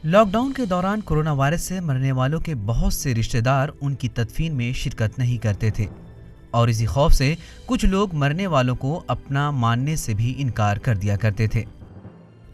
Lockdown के दौरान corona virus से मरने वालों के बहुत से रिश्तेदार उनकी तदफीन में शिरकत नहीं करते थे और इसी खौफ से कुछ लोग मरने वालों को अपना मानने से भी इनकार कर दिया करते थे।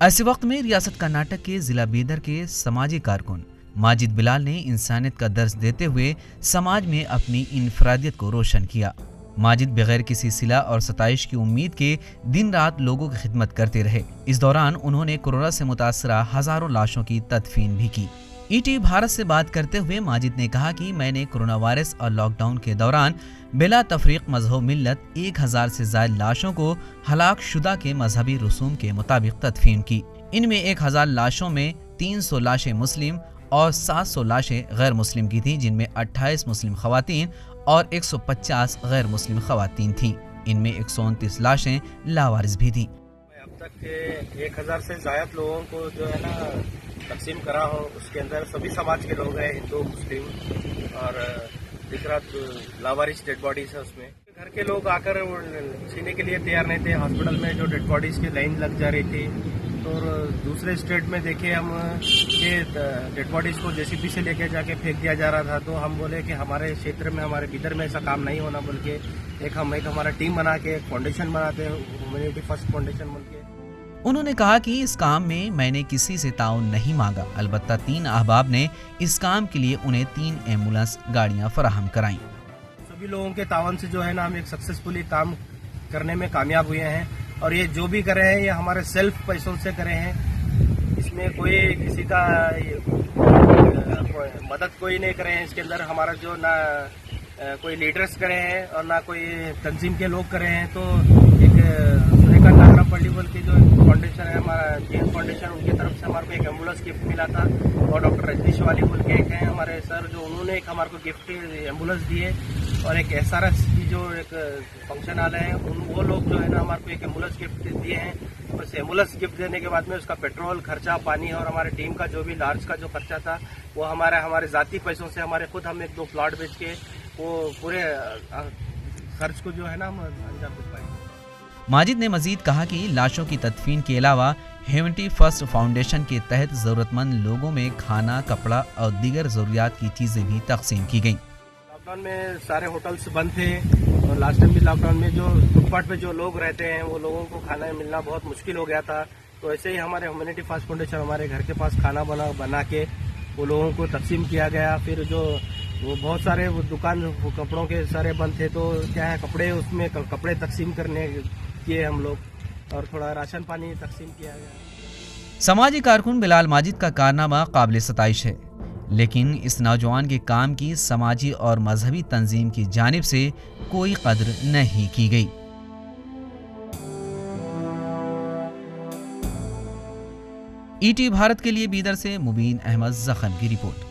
ऐसे वक्त में रियासत कर्नाटक के जिला बीदर के समाजी कारकुन माजिद बिलाल ने इंसानियत का दर्स देते हुए समाज में अपनी इनफरादियत को रोशन किया। माजिद बगैर किसी सिला और सताइश की उम्मीद के दिन रात लोगों की खिदमत करते रहे। इस दौरान उन्होंने कोरोना से मुतासरा हजारों लाशों की तदफीन भी की। ईटी भारत से बात करते हुए माजिद ने कहा कि मैंने कोरोना वायरस और लॉकडाउन के दौरान बिला तफरीक मजहब मिल्लत 1000 से ज्यादा लाशों को हलाक शुदा के मजहबी रसूम के मुताबिक तदफीन की। इनमें 1000 लाशों में 300 लाशें मुस्लिम और 700 लाशें गैर मुस्लिम की थीं, जिनमें 28 मुस्लिम खवातीन और 150 गैर मुस्लिम खवातीन थीं। इनमें 129 लाशें लावारिस भी थीं। अब तक के 1000 से ज्यादा लोगों को जो है ना तकसीम करा हो, उसके अंदर सभी समाज के लोग हैं, हिंदू मुस्लिम और दूसरा लावारिस डेड बॉडीज है। उसमें घर के लोग आकर छीने के लिए तैयार नहीं थे। हॉस्पिटल में जो डेड बॉडीज की लाइन लग जा रही थी, तो दूसरे स्टेट में देखे हम ये डेड बॉडीज को जेसीबी से लेके जाके फेंक दिया जा रहा था। तो हम बोले कि हमारे क्षेत्र में, हमारे बिदर में ऐसा काम नहीं होना, बोल के एक हमारा टीम बना के फाउंडेशन बनाते हैं, ह्यूमैनिटी फर्स्ट फाउंडेशन बोल के। उन्होंने कहा कि इस काम में मैंने किसी से ताउन नहीं मांगा, अलबत्ता 3 अहबाब ने इस काम के लिए उन्हें 3 एम्बुलेंस गाड़ियां फराहम कराईं। सभी लोगों के तावन से जो है ना हम एक सक्सेसफुली काम करने में कामयाब हुए हैं और ये जो भी कर रहे हैं ये हमारे सेल्फ पैसों से करे हैं। इसमें कोई किसी का मदद कोई नहीं करे हैं। इसके अंदर हमारा जो ना कोई लीडर्स करे हैं और ना कोई तंजीम के लोग करे हैं। तो एक सुरेखा नागरा पल्ली बोल के जो फाउंडेशन है, हमारा जैन फाउंडेशन, उनकी तरफ से हमारे को एक एम्बुलेंस गिफ्ट मिला था और डॉक्टर रजनीश वाली बोल के एक है हमारे सर, जो उन्होंने एक हमारे को गिफ्ट एम्बुलेंस दी है और एक SRS की जो एक फंक्शन वाले हैं वो लोग जो है ना हमारे को एक एम्बुलेंस गिफ्ट दिए हैं। उस एम्बुलेंस गिफ्ट देने के बाद में उसका पेट्रोल खर्चा, पानी और हमारे टीम का जो भी लार्ज का जो खर्चा था वो हमारे जाती पैसों से हम 1-2 प्लॉट बेच के वो पूरे खर्च को जो है ना हम अंजाम दे पाए। माजिद ने मजीद कहा कि लाशों की तदफीन के अलावा ह्यूमैनिटी फर्स्ट फाउंडेशन के तहत जरूरतमंद लोगों में खाना, कपड़ा और दीगर जरूरियात की चीजें भी तकसीम की गईं। लॉकडाउन में सारे होटल्स बंद थे और लास्ट टाइम भी लॉकडाउन में जो फुटपाथ पे जो लोग रहते हैं वो लोगों को खाना मिलना बहुत मुश्किल हो गया था। तो ऐसे ही हमारे ह्यूमैनिटी फर्स्ट फाउंडेशन हमारे घर के पास खाना बना के वो लोगों को तकसीम किया गया। फिर जो वो बहुत सारे दुकान कपड़ों के सारे बंद थे, तो क्या है कपड़े, उसमें कपड़े तकसीम करने किए हम लोग और थोड़ा राशन पानी तकसीम किया गया। समाजी कारकुन बिलाल माजिद का कारनामा काबिल सताइश है, लेकिन इस नौजवान के काम की समाजी और मजहबी तंजीम की जानिब से कोई कद्र नहीं की गई। ईटी भारत के लिए बीदर से मुबीन अहमद जखम की रिपोर्ट।